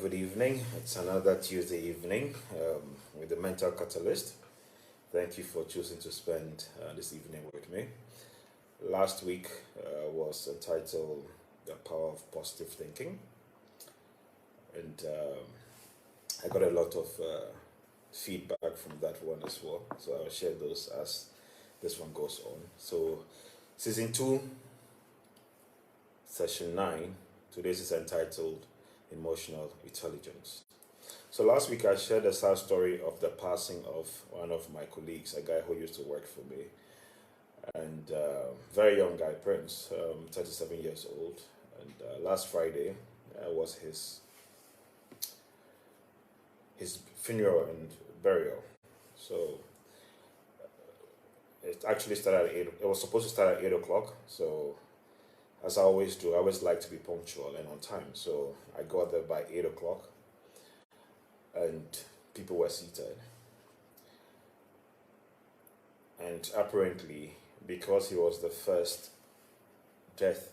good evening. It's another Tuesday evening with the Mental Catalyst. Thank you for choosing to spend this evening with me. Last week was entitled The Power of Positive Thinking, and I got a lot of feedback from that one as well. So I'll share those as this one goes on. So, Season 2, Session 9, today's is entitled Emotional Intelligence. So last week I shared a sad story of the passing of one of my colleagues, a guy who used to work for me, and very young guy, Prince, 37 years old. And last Friday was his funeral and burial. So it actually started at 8. It was supposed to start at 8 o'clock. So as I always do, I always like to be punctual and on time. So I got there by 8 o'clock, and people were seated. And apparently, because he was the first death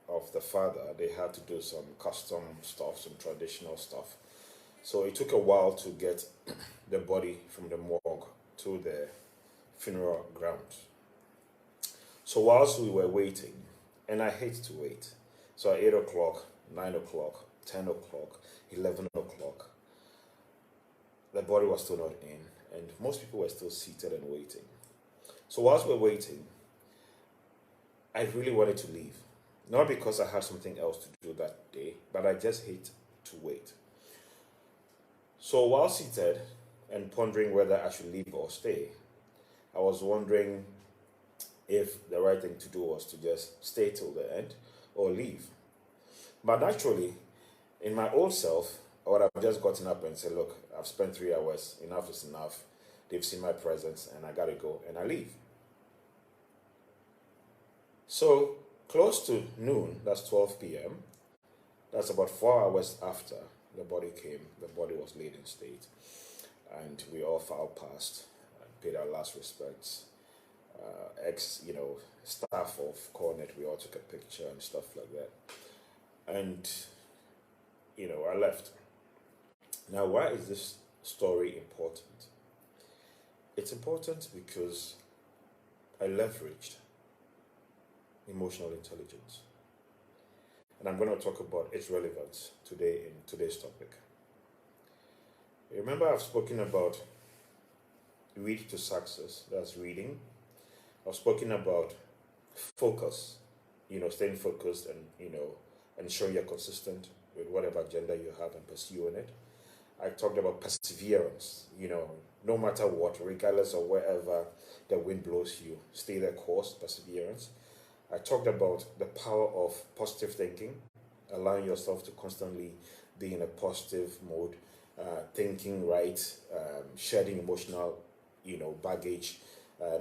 of the father, they had to do some custom stuff, some traditional stuff. So it took a while to get the body from the morgue to the funeral ground. So whilst we were waiting, and I hate to wait, so at 8 o'clock, 9 o'clock, 10 o'clock, 11 o'clock, the body was still not in, and most people were still seated and waiting. So whilst we were waiting, I really wanted to leave. Not because I had something else to do that day, but I just hate to wait. So while seated and pondering whether I should leave or stay, I was wondering if the right thing to do was to just stay till the end or leave. But naturally, in my old self, I would have just gotten up and said, look, I've spent 3 hours, enough is enough. They've seen my presence and I gotta go, and I leave. So close to noon, that's 12 p.m., that's about 4 hours after the body came, the body was laid in state, and we all filed past and paid our last respects. Staff of Cornet, we all took a picture and stuff like that. And, I left. Now, why is this story important? It's important because I leveraged emotional intelligence. And I'm going to talk about its relevance today in today's topic. Remember, I've spoken about read to success, that's reading. I've spoken about focus, staying focused and, ensuring you're consistent with whatever agenda you have and pursuing it. I talked about perseverance, no matter what, regardless of wherever the wind blows you, stay the course, perseverance. I talked about the power of positive thinking, allowing yourself to constantly be in a positive mode, thinking right, shedding emotional, baggage,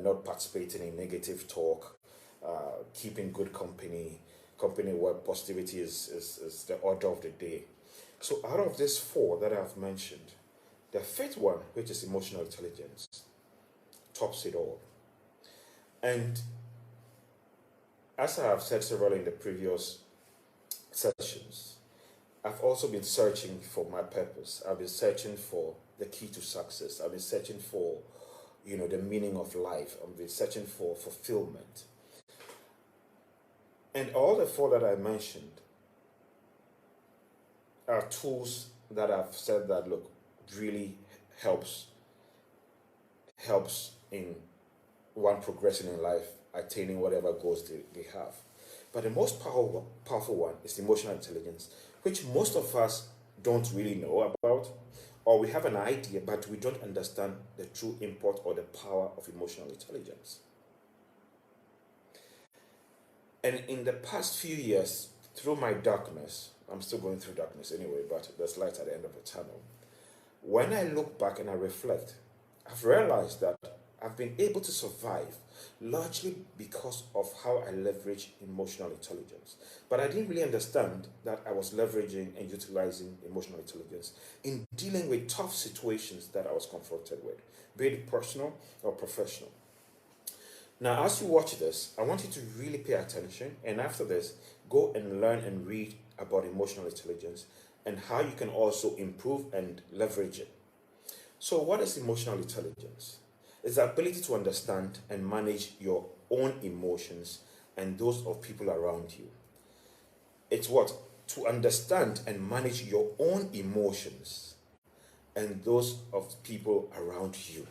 not participating in negative talk, keeping good company where positivity is the order of the day. So out of these 4 that I've mentioned, the 5th one, which is emotional intelligence, tops it all. And as I have said several in the previous sessions, I've also been searching for my purpose. I've been searching for the key to success. I've been searching for, the meaning of life. I've been searching for fulfillment. And all the 4 that I mentioned are tools that I've said that, look, really helps in one progressing in life, attaining whatever goals they have. But the most powerful one is emotional intelligence, which most of us don't really know about, or we have an idea, but we don't understand the true import or the power of emotional intelligence. And in the past few years, through my darkness, I'm still going through darkness anyway, but there's light at the end of the tunnel. When I look back and I reflect, I've realized that I've been able to survive largely because of how I leverage emotional intelligence. But I didn't really understand that I was leveraging and utilizing emotional intelligence in dealing with tough situations that I was confronted with, be it personal or professional. Now, as you watch this, I want you to really pay attention, and after this, go and learn and read about emotional intelligence and how you can also improve and leverage it. So, what is emotional intelligence? It's the ability to understand and manage your own emotions and those of people around you. It's what? To understand and manage your own emotions and those of people around you.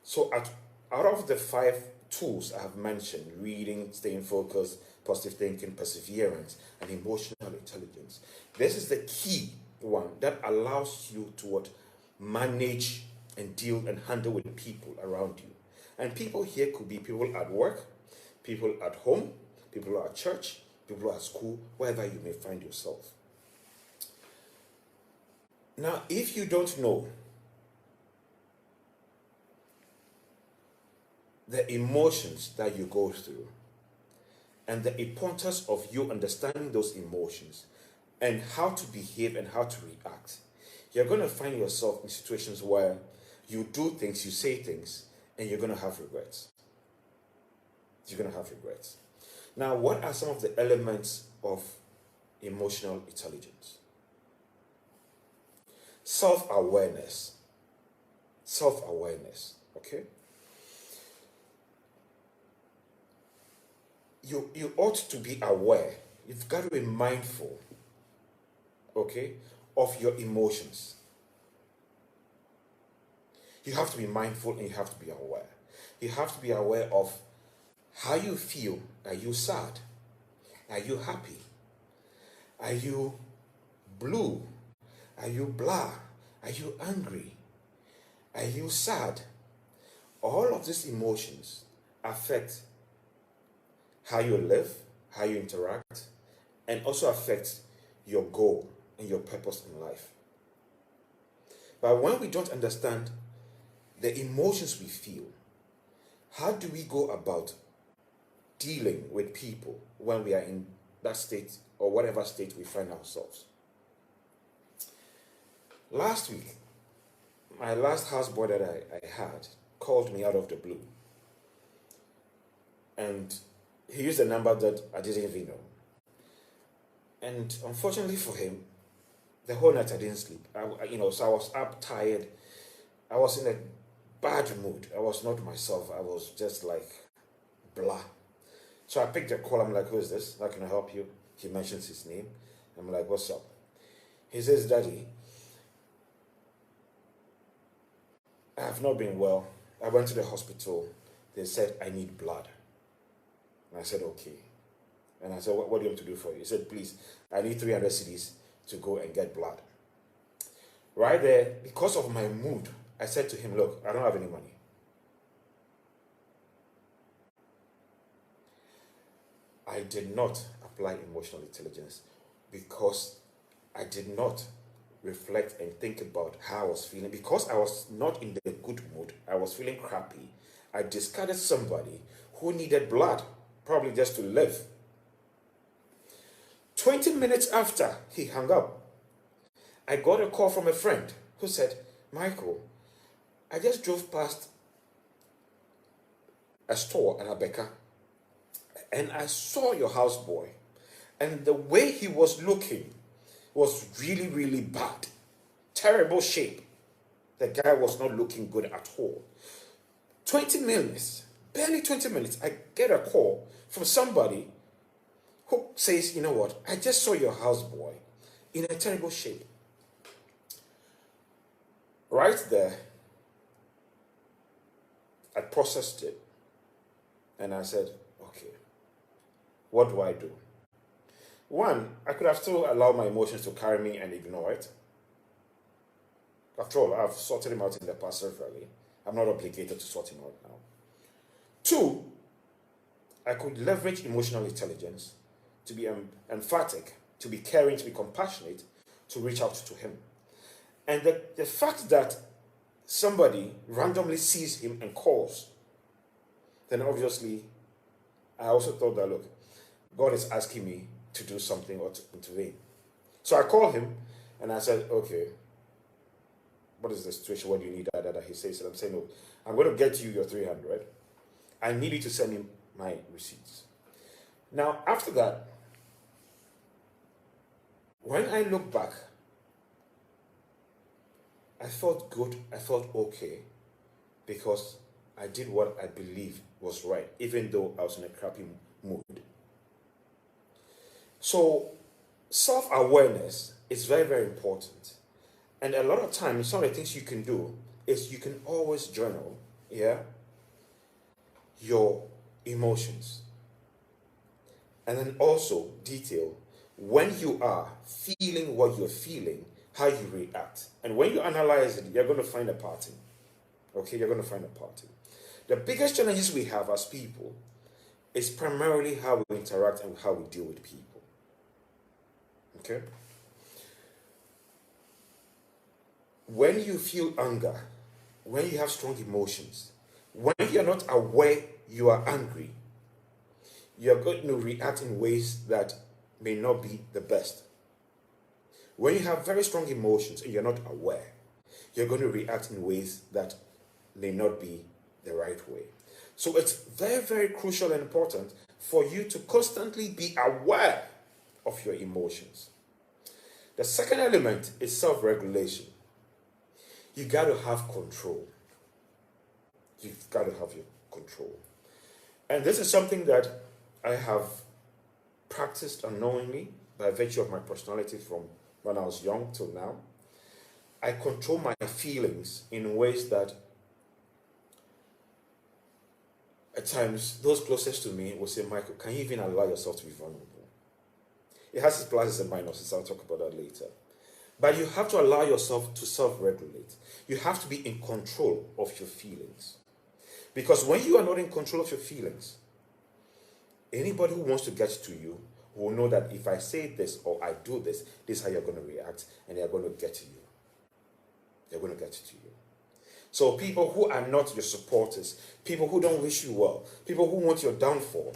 So, out of the 5 tools I have mentioned, reading, staying focused, positive thinking, perseverance, and emotional intelligence, this is the key one that allows you to what? Manage and deal and handle with people around you. And people here could be people at work, people at home, people at church, people at school, wherever you may find yourself. Now, if you don't know the emotions that you go through and the importance of you understanding those emotions and how to behave and how to react, you're going to find yourself in situations where you do things, you say things, and you're going to have regrets. You're going to have regrets. Now, what are some of the elements of emotional intelligence? Self-awareness. Self-awareness, okay? You ought to be aware. You've got to be mindful, okay, of your emotions. You have to be mindful and you have to be aware. You have to be aware of how you feel. Are you sad? Are you happy? Are you blue? Are you blah? Are you angry? Are you sad? All of these emotions affect how you live, how you interact, and also affect your goal and your purpose in life. But when we don't understand the emotions we feel, how do we go about dealing with people when we are in that state or whatever state we find ourselves? Last week, my last houseboy that I had called me out of the blue. And he used a number that I didn't even know. And unfortunately for him, the whole night I didn't sleep. So I was up, tired. I was in a bad mood. I was not myself. I was just like blah. So I picked a call. I'm like, who is this? How can I help you? He mentions his name. I'm like, what's up? He says, Daddy, I have not been well. I went to the hospital. They said I need blood. And I said, okay. And I said, what do you want to do for you? He said, please, I need 300 cedis to go and get blood. Right there, because of my mood, I said to him, look, I don't have any money. I did not apply emotional intelligence because I did not reflect and think about how I was feeling. Because I was not in the good mood, I was feeling crappy. I discarded somebody who needed blood, probably just to live. 20 minutes after he hung up, I got a call from a friend who said, Michael, I just drove past a store at Abeka and I saw your houseboy, and the way he was looking was really, really bad. Terrible shape. The guy was not looking good at all. 20 minutes, barely 20 minutes, I get a call from somebody who says, you know what, I just saw your houseboy in a terrible shape. Right there, I processed it and I said, okay, what do I do? One, I could have still allowed my emotions to carry me and ignore it. After all, I've sorted him out in the past severally. I'm not obligated to sort him out now. Two, I could leverage emotional intelligence to be emphatic, to be caring, to be compassionate, to reach out to him. And the fact that somebody randomly sees him and calls, then obviously I also thought that, look, God is asking me to do something or to intervene. So I called him and I said, okay, what is the situation? What do you need? He says, I'm saying, no, I'm going to get you your 300. I need you to send me my receipts. Now, after that, when I look back I felt good, I felt okay, because I did what I believed was right, even though I was in a crappy mood. So, self awareness is very, very important. And a lot of times, some of the things you can do is you can always journal, yeah, your emotions. And then also detail when you are feeling what you're feeling, how you react. And when you analyze it, you're going to find a pattern. Okay, you're going to find a pattern. The biggest challenges we have as people is primarily how we interact and how we deal with people. Okay? When you feel anger, when you have strong emotions, when you're not aware you are angry, you're going to react in ways that may not be the best. When you have very strong emotions and you're not aware, you're going to react in ways that may not be the right way. So it's very, very crucial and important for you to constantly be aware of your emotions. The second element is self-regulation. You got to have control. You've got to have your control. And this is something that I have practiced unknowingly by virtue of my personality from when I was young till now. I control my feelings in ways that at times those closest to me will say, Michael, can you even allow yourself to be vulnerable? It has its pluses and minuses. I'll talk about that later. But you have to allow yourself to self-regulate. You have to be in control of your feelings. Because when you are not in control of your feelings, anybody who wants to get to you will know that if I say this or I do this, this is how you're going to react, and they're going to get to you. They're going to get to you. So people who are not your supporters, people who don't wish you well, people who want your downfall,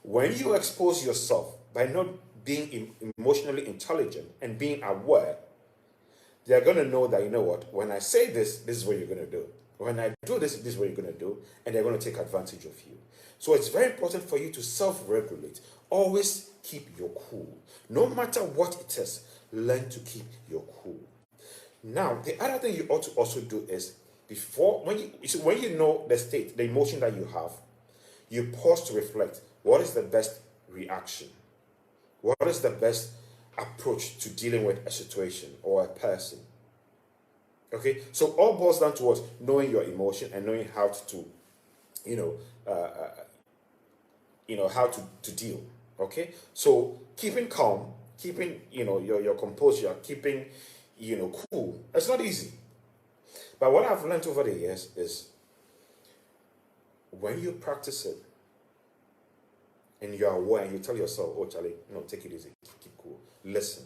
when you expose yourself by not being emotionally intelligent and being aware, they're going to know that, you know what, when I say this, this is what you're going to do. When I do this, this is what you're going to do, and they're going to take advantage of you. So it's very important for you to self-regulate. Always keep your cool. No matter what it is, learn to keep your cool. Now, the other thing you ought to also do is, when you know the state, the emotion that you have, you pause to reflect. What is the best reaction? What is the best approach to dealing with a situation or a person? Okay, so all boils down towards knowing your emotion and knowing how to how to deal. Okay, so keeping calm, keeping your composure, keeping cool. It's not easy, but what I've learned over the years is when you practice it and you're aware and you tell yourself, oh Charlie, no, take it easy, keep cool, listen.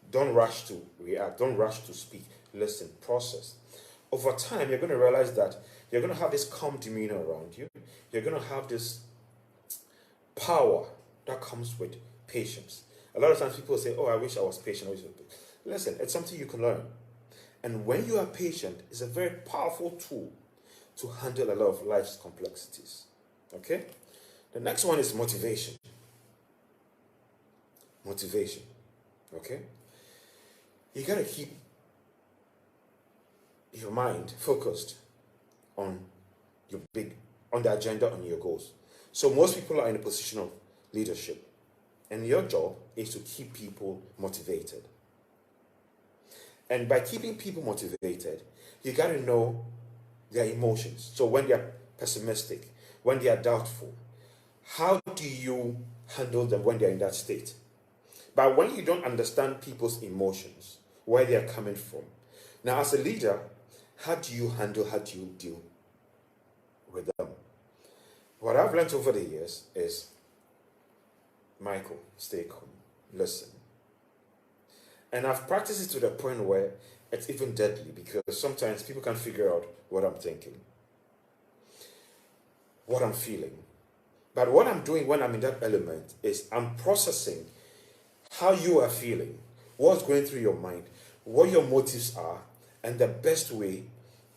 Don't rush to react, don't rush to speak, listen, process. Over time, you're going to realize that you're going to have this calm demeanor around you. You're going to have this power that comes with patience. A lot of times people say, oh, I wish I was patient. Listen, it's something you can learn. And when you are patient, it's a very powerful tool to handle a lot of life's complexities. Okay? The next one is motivation. Motivation. Okay? You got to keep your mind focused on the agenda, on your goals. So most people are in a position of leadership, and your job is to keep people motivated. And by keeping people motivated, you got to know their emotions. So when they are pessimistic, when they are doubtful, how do you handle them when they're in that state? But when you don't understand people's emotions, where they are coming from, now as a leader, how do you deal with them? What I've learned over the years is, Michael, stay calm, listen. And I've practiced it to the point where it's even deadly, because sometimes people can't figure out what I'm thinking, what I'm feeling. But what I'm doing when I'm in that element is I'm processing how you are feeling, what's going through your mind, what your motives are, and the best way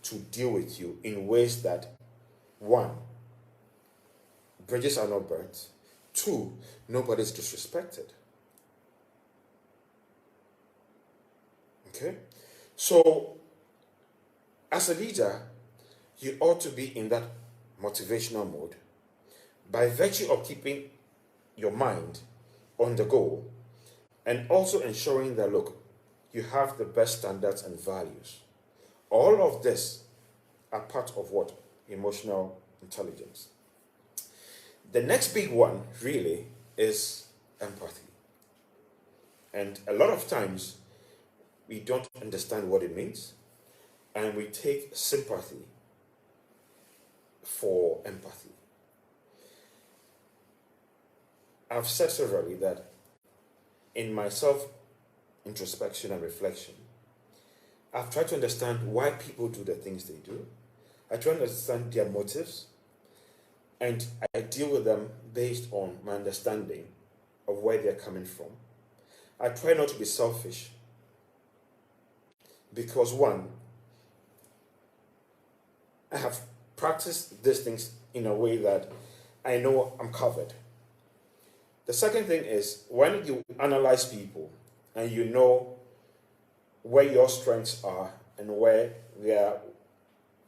to deal with you in ways that, one, bridges are not burnt, two, nobody's disrespected. Okay? So, as a leader, you ought to be in that motivational mode by virtue of keeping your mind on the goal and also ensuring that, look, you have the best standards and values. All of this are part of what? Emotional intelligence. The next big one really is empathy. And a lot of times we don't understand what it means and we take sympathy for empathy. I've said severally that in my self introspection and reflection, I've tried to understand why people do the things they do. I try to understand their motives, and I deal with them based on my understanding of where they're coming from. I try not to be selfish because, one, I have practiced these things in a way that I know I'm covered. The second thing is when you analyze people and you know where your strengths are and where they are,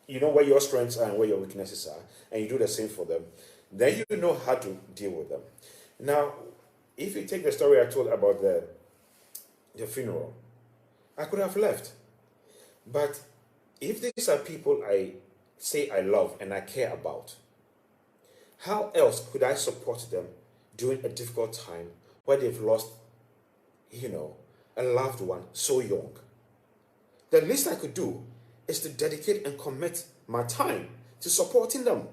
you know where your strengths are and where your weaknesses are, and you do the same for them, then you know how to deal with them. Now, if you take the story I told about the funeral, I could have left. But if these are people I say I love and I care about, how else could I support them during a difficult time where they've lost, a loved one so young? The least I could do is to dedicate and commit my time to supporting them.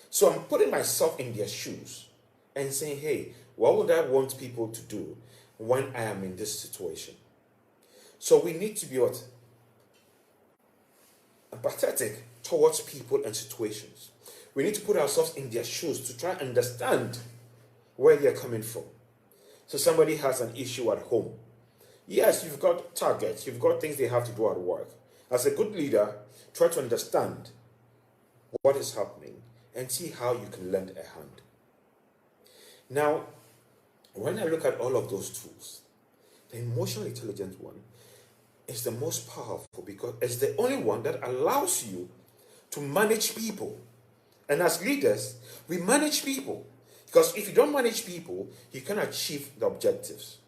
So I'm putting myself in their shoes and saying, hey, what would I want people to do when I am in this situation? So we need to be empathetic towards people and situations. We need to put ourselves in their shoes to try and understand where they're coming from. So somebody has an issue at home. Yes, you've got targets, you've got things they have to do at work. As a good leader, try to understand what is happening and see how you can lend a hand. Now, when I look at all of those tools, the emotional intelligence one is the most powerful because it's the only one that allows you to manage people. And as leaders, we manage people. Because if you don't manage people, you can't achieve the objectives.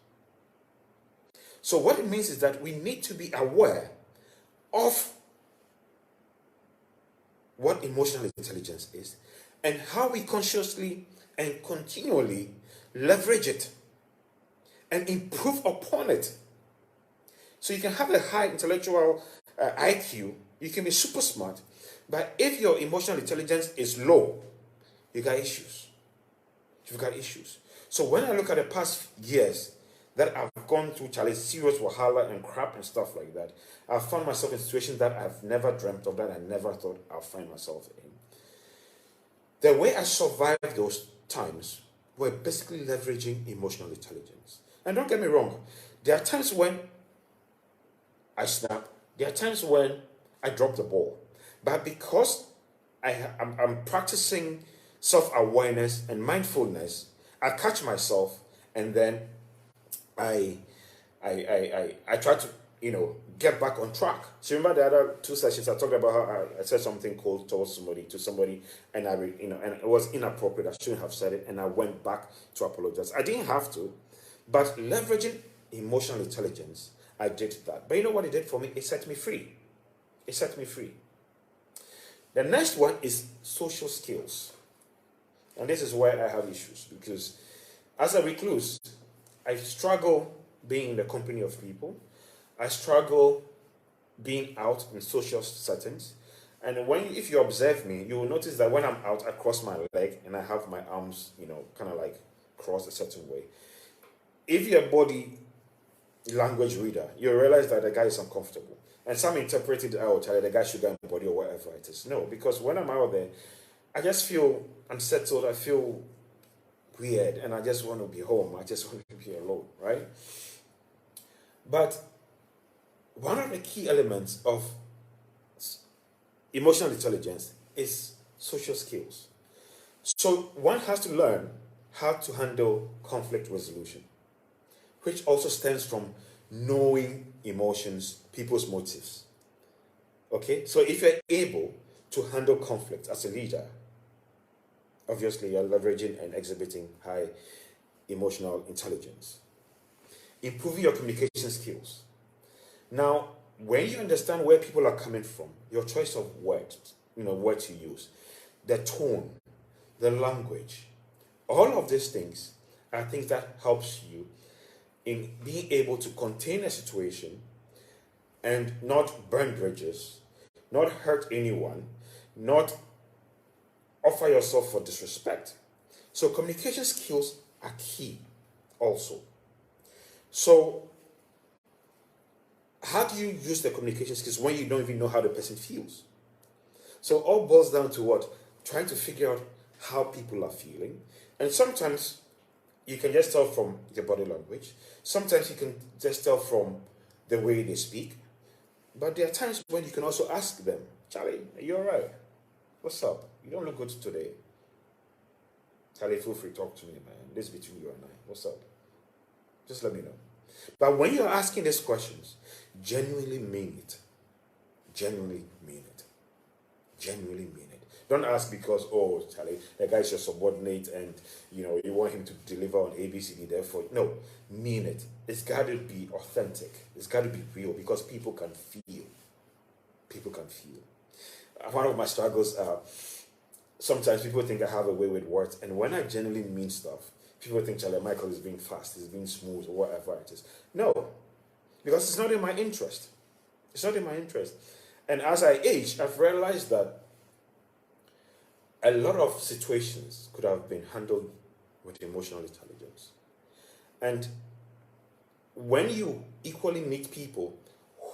So what it means is that we need to be aware of what emotional intelligence is and how we consciously and continually leverage it and improve upon it. So you can have a high intellectual IQ, you can be super smart, but if your emotional intelligence is low, you got issues. You've got issues. So when I look at the past years that I've gone through serious wahala and crap and stuff like that, I've found myself in situations that I've never dreamt of, that I never thought I'll find myself in. The way I survived those times were basically leveraging emotional intelligence. And don't get me wrong, there are times when I snap, there are times when I drop the ball. But because I'm practicing self-awareness and mindfulness, I catch myself and then I try to, get back on track. So remember the other two sessions I talked about how I said something cold towards somebody, and and it was inappropriate. I shouldn't have said it, and I went back to apologize. I didn't have to, but leveraging emotional intelligence, I did that. But you know what it did for me? It set me free. It set me free. The next one is social skills. And this is where I have issues because as a recluse, I struggle being in the company of people. I struggle being out in social settings. And if you observe me, you will notice that when I'm out, I cross my leg and I have my arms, kind of like crossed a certain way. If you're a body language reader, you realize that the guy is uncomfortable. And some interpret it out, the guy should go in body or whatever it is. No, because when I'm out there, I just feel unsettled, I feel weird, and I just want to be home. I just want to be alone, right? But one of the key elements of emotional intelligence is social skills. So one has to learn how to handle conflict resolution, which also stems from knowing emotions, people's motives. Okay, so if you're able to handle conflict as a leader, obviously you're leveraging and exhibiting high emotional intelligence. Improving your communication skills. Now, when you understand where people are coming from, your choice of words, words you use, the tone, the language, all of these things are things that helps you in being able to contain a situation and not burn bridges, not hurt anyone, not offer yourself for disrespect. So communication skills are key also. So how do you use the communication skills when you don't even know how the person feels? So it all boils down to what? Trying to figure out how people are feeling. And sometimes you can just tell from their body language. Sometimes you can just tell from the way they speak. But there are times when you can also ask them, Charlie, are you all right? What's up? You don't look good today. Charlie, feel free to talk to me, man. This is between you and I. What's up? Just let me know. But when you're asking these questions, genuinely mean it. Genuinely mean it. Genuinely mean it. Don't ask because, oh, Charlie, that guy's your subordinate and, you want him to deliver on ABCD, therefore. No, mean it. It's got to be authentic. It's got to be real because people can feel. People can feel. One of my struggles, sometimes people think I have a way with words. And when I genuinely mean stuff, people think Charlie Michael is being fast, is being smooth, or whatever it is. No, because it's not in my interest. It's not in my interest. And as I age, I've realized that a lot of situations could have been handled with emotional intelligence. And when you equally meet people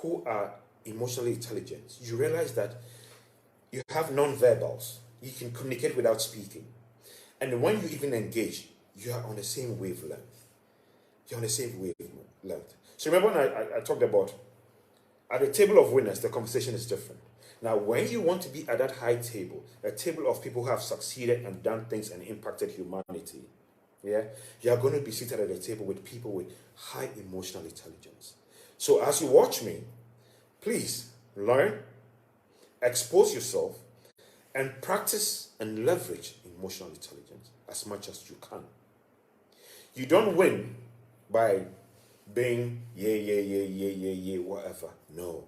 who are emotionally intelligent, you realize that you have non-verbals. You can communicate without speaking. And when you even engage, you are on the same wavelength. You're on the same wavelength. So remember when I talked about at the table of winners, the conversation is different. Now, when you want to be at that high table, a table of people who have succeeded and done things and impacted humanity, yeah, you are going to be seated at a table with people with high emotional intelligence. So as you watch me, please learn, expose yourself, and practice and leverage emotional intelligence as much as you can. You don't win by being yeah, whatever. No,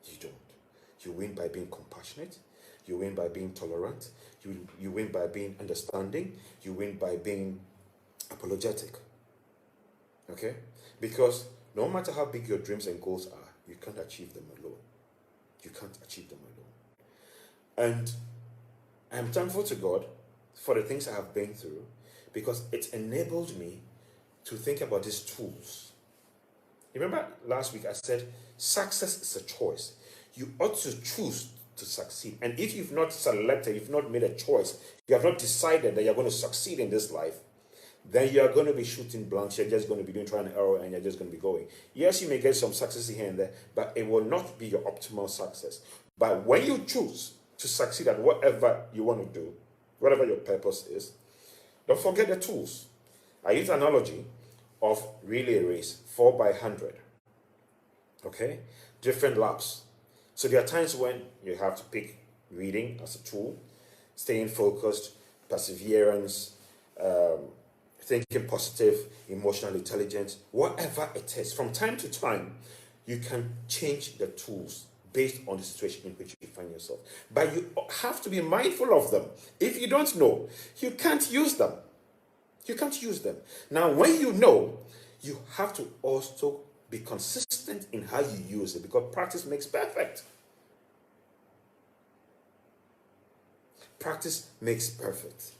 you don't. You win by being compassionate. You win by being tolerant. You win by being understanding. You win by being apologetic. Okay? Because no matter how big your dreams and goals are, you can't achieve them alone. You can't achieve them alone. And I'm thankful to God for the things I have been through because it enabled me to think about these tools. Remember last week I said success is a choice. You ought to choose to succeed. And if you've not selected, you've not made a choice, you have not decided that you're going to succeed in this life, then you're going to be shooting blanks. You're just going to be doing trial and error and you're just going to be going. Yes, you may get some success here and there, but it will not be your optimal success. But when you choose to succeed at whatever you want to do, whatever your purpose is, don't forget the tools. I use an analogy of relay race, 4x100. Okay? Different laps. So there are times when you have to pick reading as a tool, staying focused, perseverance, thinking positive, emotional intelligence, whatever it is. From time to time, you can change the tools based on the situation in which you find yourself. But you have to be mindful of them. If you don't know, you can't use them. You can't use them. Now, when you know, you have to also be consistent in how you use it because practice makes perfect. Practice makes perfect.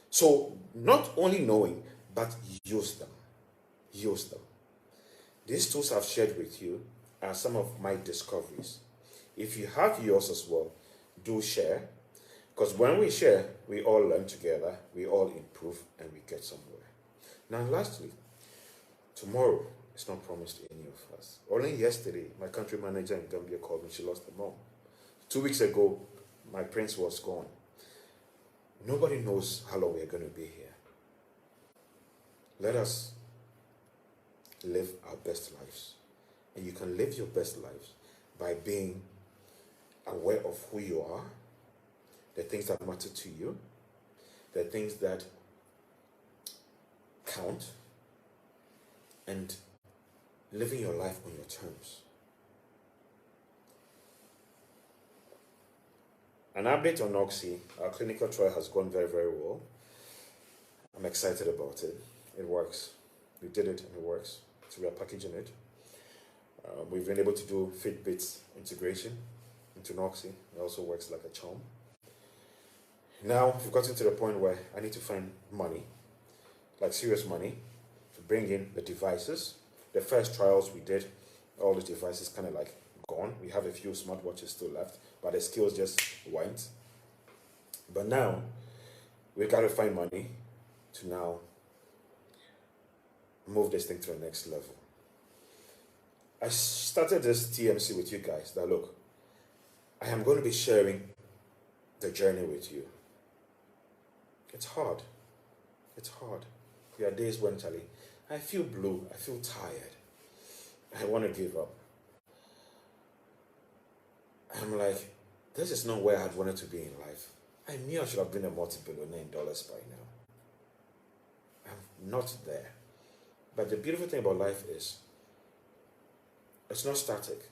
So, not only knowing, but use them. Use them. These tools I've shared with you are some of my discoveries. If you have yours as well, do share. Because when we share, we all learn together, we all improve, and we get somewhere. Now, lastly, tomorrow is not promised to any of us. Only yesterday, my country manager in Gambia called me. She lost her mom. 2 weeks ago, my prince was gone. Nobody knows how long we are going to be here. Let us live our best lives. And you can live your best lives by being aware of who you are, the things that matter to you, the things that count, and living your life on your terms. An update on Oxy. Our clinical trial has gone very, very well. I'm excited about it. It works. We did it and it works. So we are packaging it. We've been able to do Fitbit's integration into Noxy. It also works like a charm. Now we've gotten to the point where I need to find money, like serious money, to bring in the devices. The first trials we did, all the devices kind of like gone. We have a few smartwatches still left, but the skills just went. But now we've got to find money to now move this thing to the next level. I started this TMC with you guys that look, I am going to be sharing the journey with you. It's hard. It's hard. There are days when, Charlie, I feel blue, I feel tired. I want to give up. I'm like, this is not where I'd wanted to be in life. I knew I should have been a multi-billionaire in dollars by now. I'm not there. But the beautiful thing about life is, it's not static.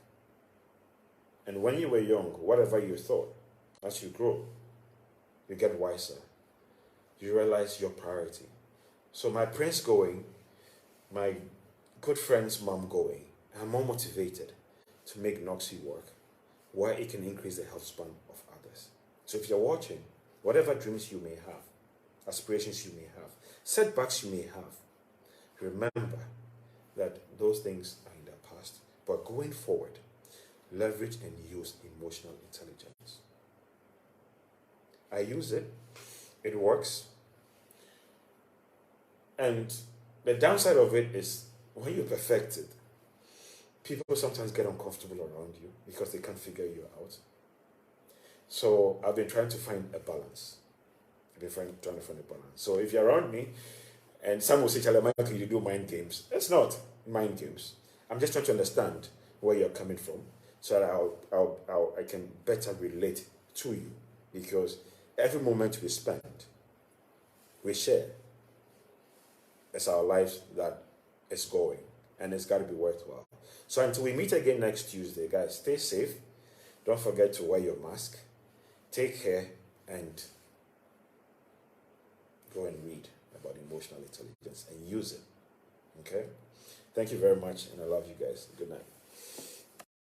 And when you were young, whatever you thought, as you grow, you get wiser. You realize your priority. So my prince going, my good friend's mom going, I'm more motivated to make Noxy work, where it can increase the health span of others. So if you're watching, whatever dreams you may have, aspirations you may have, setbacks you may have, remember that those things are in the past. But going forward, leverage and use emotional intelligence. I use it. It works. And the downside of it is when you perfect it, people sometimes get uncomfortable around you because they can't figure you out. So I've been trying to find a balance. Trying to find a balance. So if you're around me and some will say, Charlie, Michael, you do mind games. It's not mind games. I'm just trying to understand where you're coming from so that I can better relate to you, because every moment we spend, we share. It's our lives that is going, and it's got to be worthwhile. So until we meet again next Tuesday, guys, stay safe. Don't forget to wear your mask. Take care and go and read about emotional intelligence and use it. Okay? Thank you very much, and I love you guys. Good night.